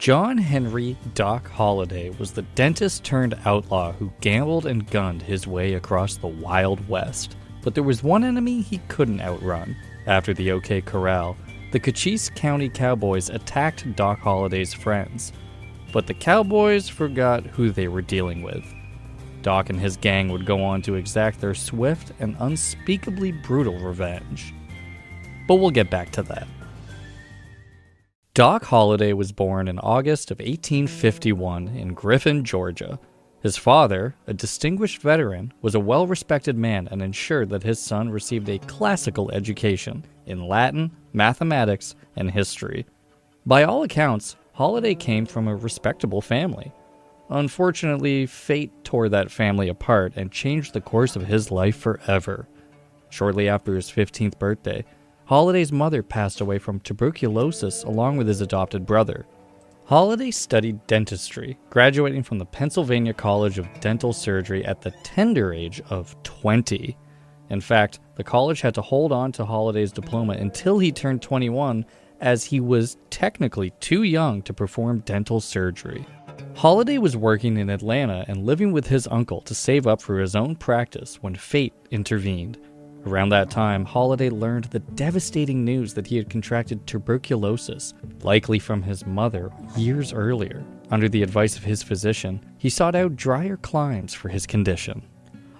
John Henry Doc Holliday was the dentist turned outlaw who gambled and gunned his way across the Wild West. But there was one enemy he couldn't outrun. After the OK Corral, the Cochise County Cowboys attacked Doc Holliday's friends. But the Cowboys forgot who they were dealing with. Doc and his gang would go on to exact their swift and unspeakably brutal revenge. But we'll get back to that. Doc Holliday was born in August of 1851 in Griffin, Georgia. His father, a distinguished veteran, was a well-respected man and ensured that his son received a classical education in Latin, mathematics, and history. By all accounts, Holliday came from a respectable family. Unfortunately, fate tore that family apart and changed the course of his life forever. Shortly after his 15th birthday, Holliday's mother passed away from tuberculosis along with his adopted brother. Holliday studied dentistry, graduating from the Pennsylvania College of Dental Surgery at the tender age of 20. In fact, the college had to hold on to Holliday's diploma until he turned 21, as he was technically too young to perform dental surgery. Holliday was working in Atlanta and living with his uncle to save up for his own practice when fate intervened. Around that time, Holliday learned the devastating news that he had contracted tuberculosis, likely from his mother years earlier. Under the advice of his physician, he sought out drier climes for his condition.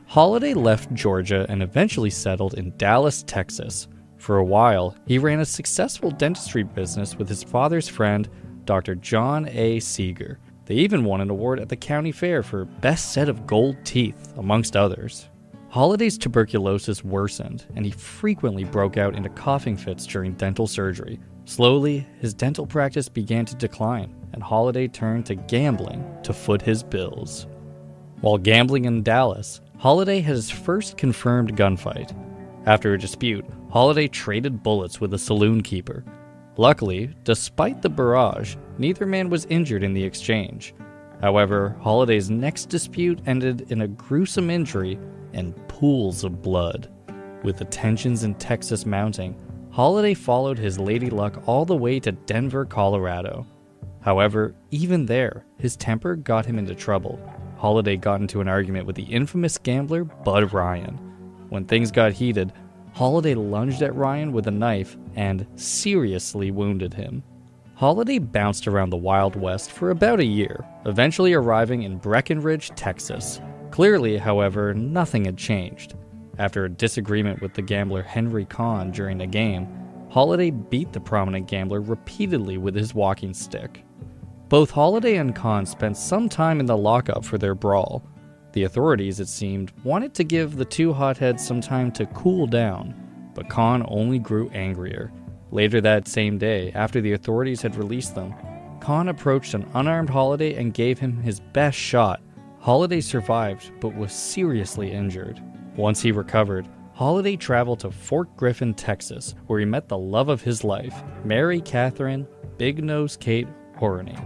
Holliday left Georgia and eventually settled in Dallas, Texas. For a while, he ran a successful dentistry business with his father's friend, Dr. John A. Seeger. They even won an award at the county fair for Best Set of Gold Teeth, amongst others. Holliday's tuberculosis worsened, and he frequently broke out into coughing fits during dental surgery. Slowly, his dental practice began to decline, and Holliday turned to gambling to foot his bills. While gambling in Dallas, Holliday had his first confirmed gunfight. After a dispute, Holliday traded bullets with a saloon keeper. Luckily, despite the barrage, neither man was injured in the exchange. However, Holliday's next dispute ended in a gruesome injury and pools of blood. With the tensions in Texas mounting, Holliday followed his lady luck all the way to Denver, Colorado. However, even there, his temper got him into trouble. Holliday got into an argument with the infamous gambler Bud Ryan. When things got heated, Holliday lunged at Ryan with a knife and seriously wounded him. Holliday bounced around the Wild West for about a year, eventually arriving in Breckenridge, Texas. Clearly, however, nothing had changed. After a disagreement with the gambler Henry Kahn during a game, Holliday beat the prominent gambler repeatedly with his walking stick. Both Holliday and Kahn spent some time in the lockup for their brawl. The authorities, it seemed, wanted to give the two hotheads some time to cool down, but Kahn only grew angrier. Later that same day, after the authorities had released them, Kahn approached an unarmed Holliday and gave him his best shot. Holliday survived, but was seriously injured. Once he recovered, Holliday traveled to Fort Griffin, Texas, where he met the love of his life, Mary Catherine Big Nose Kate Horney.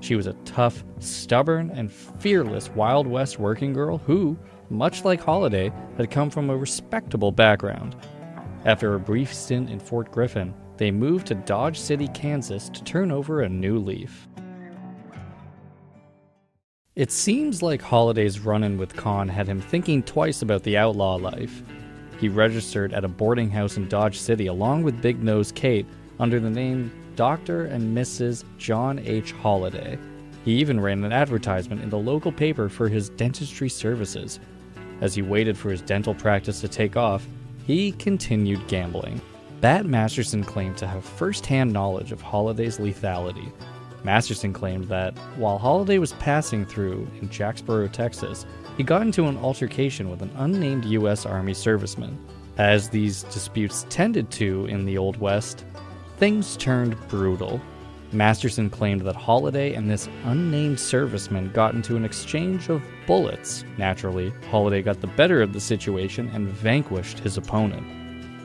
She was a tough, stubborn, and fearless Wild West working girl who, much like Holliday, had come from a respectable background. After a brief stint in Fort Griffin, they moved to Dodge City, Kansas to turn over a new leaf. It seems like Holliday's run-in with Kahn had him thinking twice about the outlaw life. He registered at a boarding house in Dodge City along with Big Nose Kate under the name Dr. and Mrs. John H. Holliday. He even ran an advertisement in the local paper for his dentistry services. As he waited for his dental practice to take off, he continued gambling. Bat Masterson claimed to have first-hand knowledge of Holliday's lethality. Masterson claimed that, while Holliday was passing through in Jacksboro, Texas, he got into an altercation with an unnamed U.S. Army serviceman. As these disputes tended to in the Old West, things turned brutal. Masterson claimed that Holliday and this unnamed serviceman got into an exchange of bullets. Naturally, Holliday got the better of the situation and vanquished his opponent.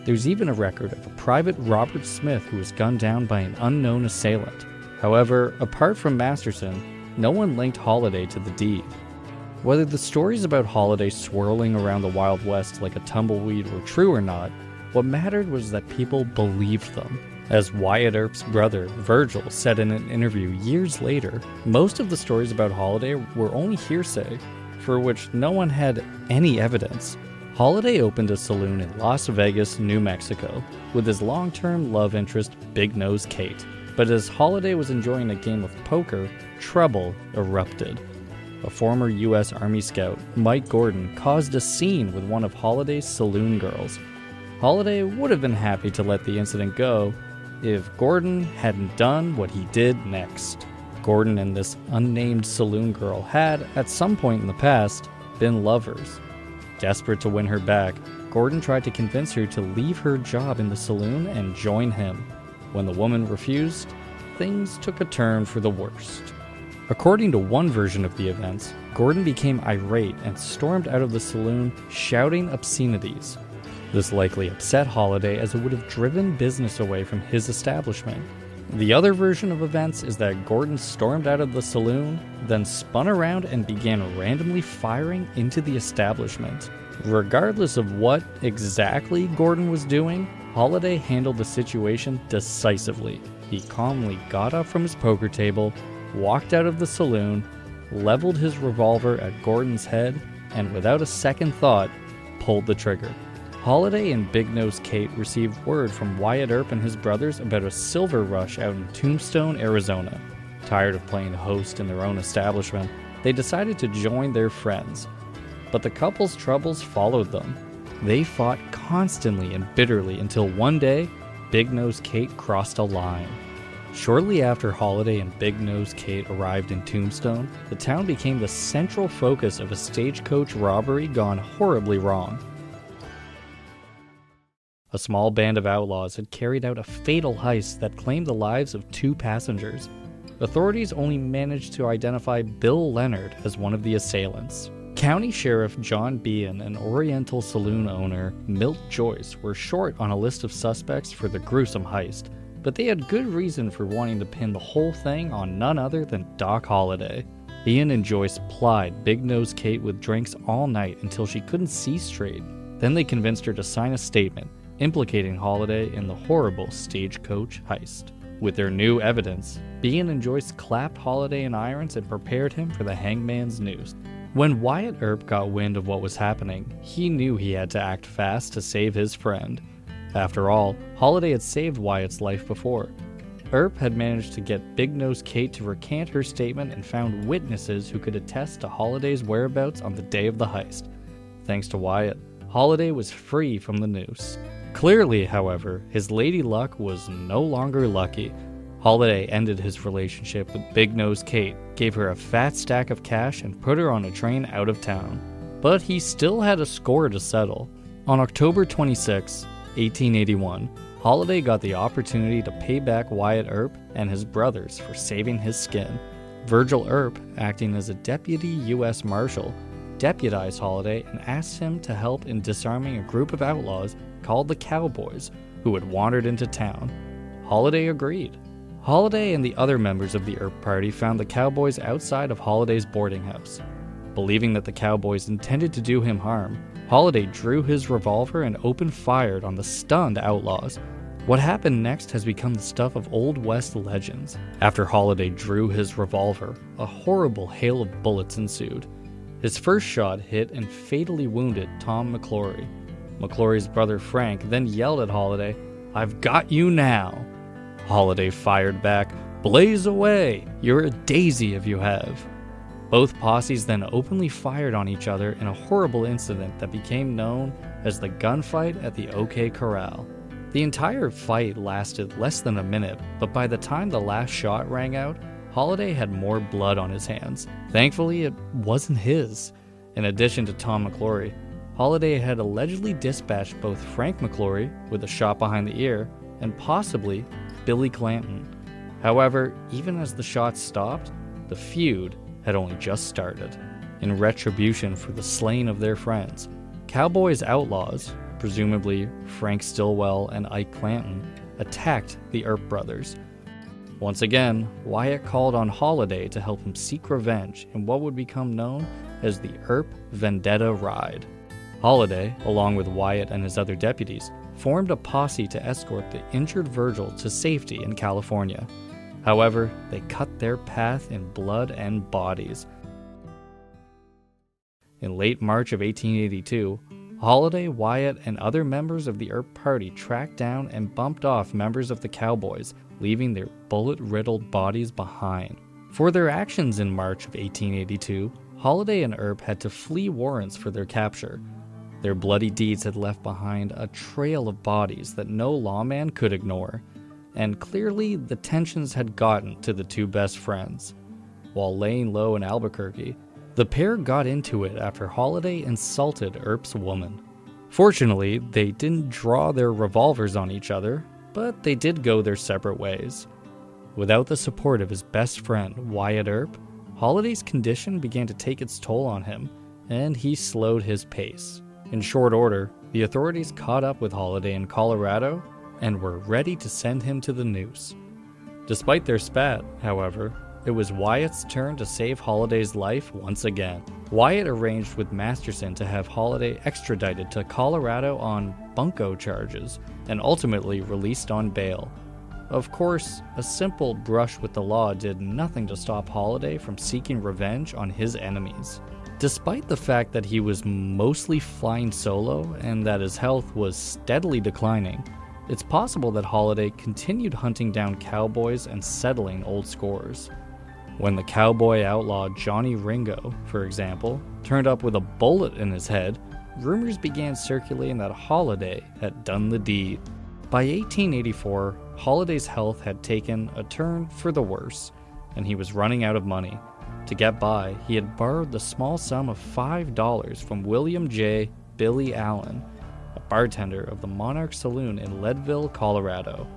There's even a record of a Private Robert Smith who was gunned down by an unknown assailant. However, apart from Masterson, no one linked Holliday to the deed. Whether the stories about Holliday swirling around the Wild West like a tumbleweed were true or not, what mattered was that people believed them. As Wyatt Earp's brother, Virgil, said in an interview years later, most of the stories about Holliday were only hearsay, for which no one had any evidence. Holliday opened a saloon in Las Vegas, New Mexico, with his long-term love interest, Big Nose Kate. But as Holliday was enjoying a game of poker, trouble erupted. A former U.S. Army scout, Mike Gordon, caused a scene with one of Holliday's saloon girls. Holliday would have been happy to let the incident go if Gordon hadn't done what he did next. Gordon and this unnamed saloon girl had, at some point in the past, been lovers. Desperate to win her back, Gordon tried to convince her to leave her job in the saloon and join him. When the woman refused, things took a turn for the worst. According to one version of the events, Gordon became irate and stormed out of the saloon shouting obscenities. This likely upset Holliday, as it would have driven business away from his establishment. The other version of events is that Gordon stormed out of the saloon, then spun around and began randomly firing into the establishment. Regardless of what exactly Gordon was doing, Holliday handled the situation decisively. He calmly got up from his poker table, walked out of the saloon, leveled his revolver at Gordon's head, and without a second thought, pulled the trigger. Holliday and Big Nose Kate received word from Wyatt Earp and his brothers about a silver rush out in Tombstone, Arizona. Tired of playing host in their own establishment, they decided to join their friends. But the couple's troubles followed them. They fought constantly and bitterly until one day, Big Nose Kate crossed a line. Shortly after Holliday and Big Nose Kate arrived in Tombstone, the town became the central focus of a stagecoach robbery gone horribly wrong. A small band of outlaws had carried out a fatal heist that claimed the lives of 2 passengers. Authorities only managed to identify Bill Leonard as one of the assailants. County Sheriff John Behan and Oriental saloon owner Milt Joyce were short on a list of suspects for the gruesome heist, but they had good reason for wanting to pin the whole thing on none other than Doc Holliday. Behan and Joyce plied Big Nose Kate with drinks all night until she couldn't see straight. Then they convinced her to sign a statement implicating Holliday in the horrible stagecoach heist. With their new evidence, Behan and Joyce clapped Holliday in irons and prepared him for the hangman's noose. When Wyatt Earp got wind of what was happening, he knew he had to act fast to save his friend. After all, Holliday had saved Wyatt's life before. Earp had managed to get Big Nose Kate to recant her statement and found witnesses who could attest to Holliday's whereabouts on the day of the heist. Thanks to Wyatt, Holliday was free from the noose. Clearly, however, his lady luck was no longer lucky. Holliday ended his relationship with Big Nose Kate, gave her a fat stack of cash, and put her on a train out of town. But he still had a score to settle. On October 26, 1881, Holliday got the opportunity to pay back Wyatt Earp and his brothers for saving his skin. Virgil Earp, acting as a deputy U.S. Marshal, deputized Holliday and asked him to help in disarming a group of outlaws called the Cowboys, who had wandered into town. Holliday agreed. Holliday and the other members of the Earp party found the Cowboys outside of Holliday's boarding house. Believing that the Cowboys intended to do him harm, Holliday drew his revolver and opened fire on the stunned outlaws. What happened next has become the stuff of Old West legends. After Holliday drew his revolver, a horrible hail of bullets ensued. His first shot hit and fatally wounded Tom McClory. McClory's brother Frank then yelled at Holliday, "I've got you now!" Holliday fired back, "Blaze away! You're a daisy if you have." Both posses then openly fired on each other in a horrible incident that became known as the gunfight at the OK Corral. The entire fight lasted less than a minute, but by the time the last shot rang out, Holliday had more blood on his hands. Thankfully, it wasn't his. In addition to Tom McClory, Holliday had allegedly dispatched both Frank McClory with a shot behind the ear and possibly Billy Clanton. However, even as the shots stopped, the feud had only just started. In retribution for the slaying of their friends, Cowboys outlaws, presumably Frank Stillwell and Ike Clanton, attacked the Earp brothers. Once again, Wyatt called on Holliday to help him seek revenge in what would become known as the Earp Vendetta Ride. Holliday, along with Wyatt and his other deputies, formed a posse to escort the injured Virgil to safety in California. However, they cut their path in blood and bodies. In late March of 1882, Holliday, Wyatt, and other members of the Earp party tracked down and bumped off members of the Cowboys, leaving their bullet-riddled bodies behind. For their actions in March of 1882, Holliday and Earp had to flee warrants for their capture. Their bloody deeds had left behind a trail of bodies that no lawman could ignore, and clearly the tensions had gotten to the two best friends. While laying low in Albuquerque, the pair got into it after Holliday insulted Earp's woman. Fortunately, they didn't draw their revolvers on each other, but they did go their separate ways. Without the support of his best friend, Wyatt Earp, Holliday's condition began to take its toll on him, and he slowed his pace. In short order, the authorities caught up with Holliday in Colorado and were ready to send him to the noose. Despite their spat, however, it was Wyatt's turn to save Holliday's life once again. Wyatt arranged with Masterson to have Holliday extradited to Colorado on bunco charges and ultimately released on bail. Of course, a simple brush with the law did nothing to stop Holliday from seeking revenge on his enemies. Despite the fact that he was mostly flying solo and that his health was steadily declining, it's possible that Holliday continued hunting down cowboys and settling old scores. When the cowboy outlaw Johnny Ringo, for example, turned up with a bullet in his head, rumors began circulating that Holliday had done the deed. By 1884, Holliday's health had taken a turn for the worse, and he was running out of money. To get by, he had borrowed the small sum of $5 from William J. Billy Allen, a bartender of the Monarch Saloon in Leadville, Colorado.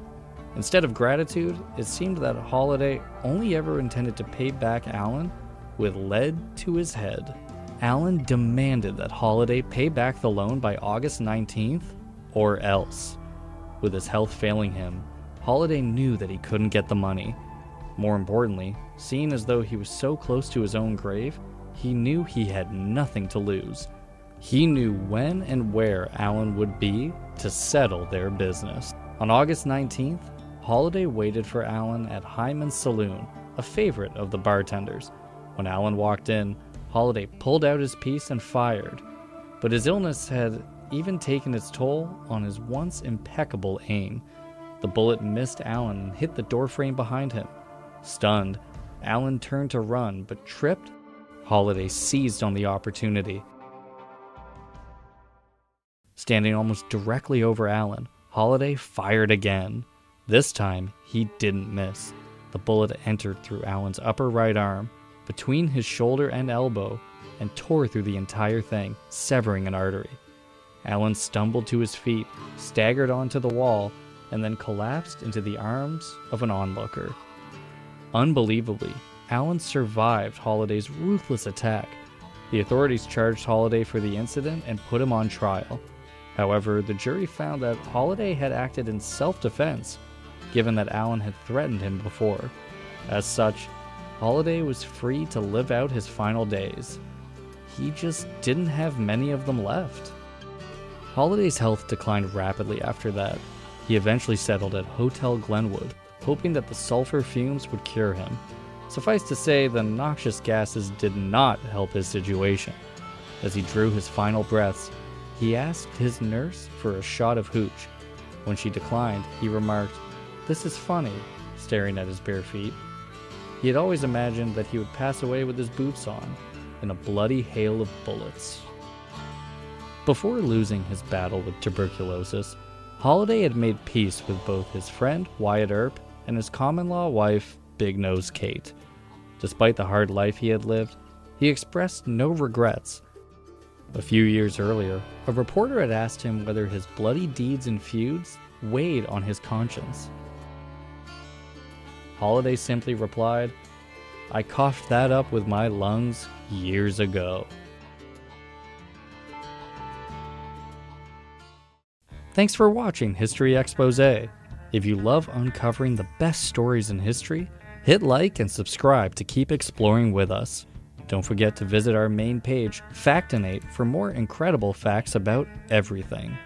Instead of gratitude, it seemed that Holliday only ever intended to pay back Allen with lead to his head. Allen demanded that Holliday pay back the loan by August 19th, or else. With his health failing him, Holliday knew that he couldn't get the money. More importantly, seeing as though he was so close to his own grave, he knew he had nothing to lose. He knew when and where Allen would be to settle their business. On August 19th, Holliday waited for Allen at Hyman's Saloon, a favorite of the bartenders. When Allen walked in, Holliday pulled out his piece and fired, but his illness had even taken its toll on his once impeccable aim. The bullet missed Allen and hit the doorframe behind him. Stunned, Allen turned to run, but tripped. Holliday seized on the opportunity. Standing almost directly over Allen, Holliday fired again. This time, he didn't miss. The bullet entered through Allen's upper right arm, between his shoulder and elbow, and tore through the entire thing, severing an artery. Allen stumbled to his feet, staggered onto the wall, and then collapsed into the arms of an onlooker. Unbelievably, Allen survived Holliday's ruthless attack. The authorities charged Holliday for the incident and put him on trial. However, the jury found that Holliday had acted in self-defense, given that Allen had threatened him before. As such, Holliday was free to live out his final days. He just didn't have many of them left. Holliday's health declined rapidly after that. He eventually settled at Hotel Glenwood, hoping that the sulfur fumes would cure him. Suffice to say, the noxious gases did not help his situation. As he drew his final breaths, he asked his nurse for a shot of hooch. When she declined, he remarked, "This is funny," staring at his bare feet. He had always imagined that he would pass away with his boots on, in a bloody hail of bullets. Before losing his battle with tuberculosis, Holliday had made peace with both his friend Wyatt Earp and his common-law wife, Big Nose Kate. Despite the hard life he had lived, he expressed no regrets. A few years earlier, a reporter had asked him whether his bloody deeds and feuds weighed on his conscience. Holliday simply replied, "I coughed that up with my lungs years ago." Thanks for watching History Exposé. If you love uncovering the best stories in history, hit like and subscribe to keep exploring with us. Don't forget to visit our main page, Factinate, for more incredible facts about everything.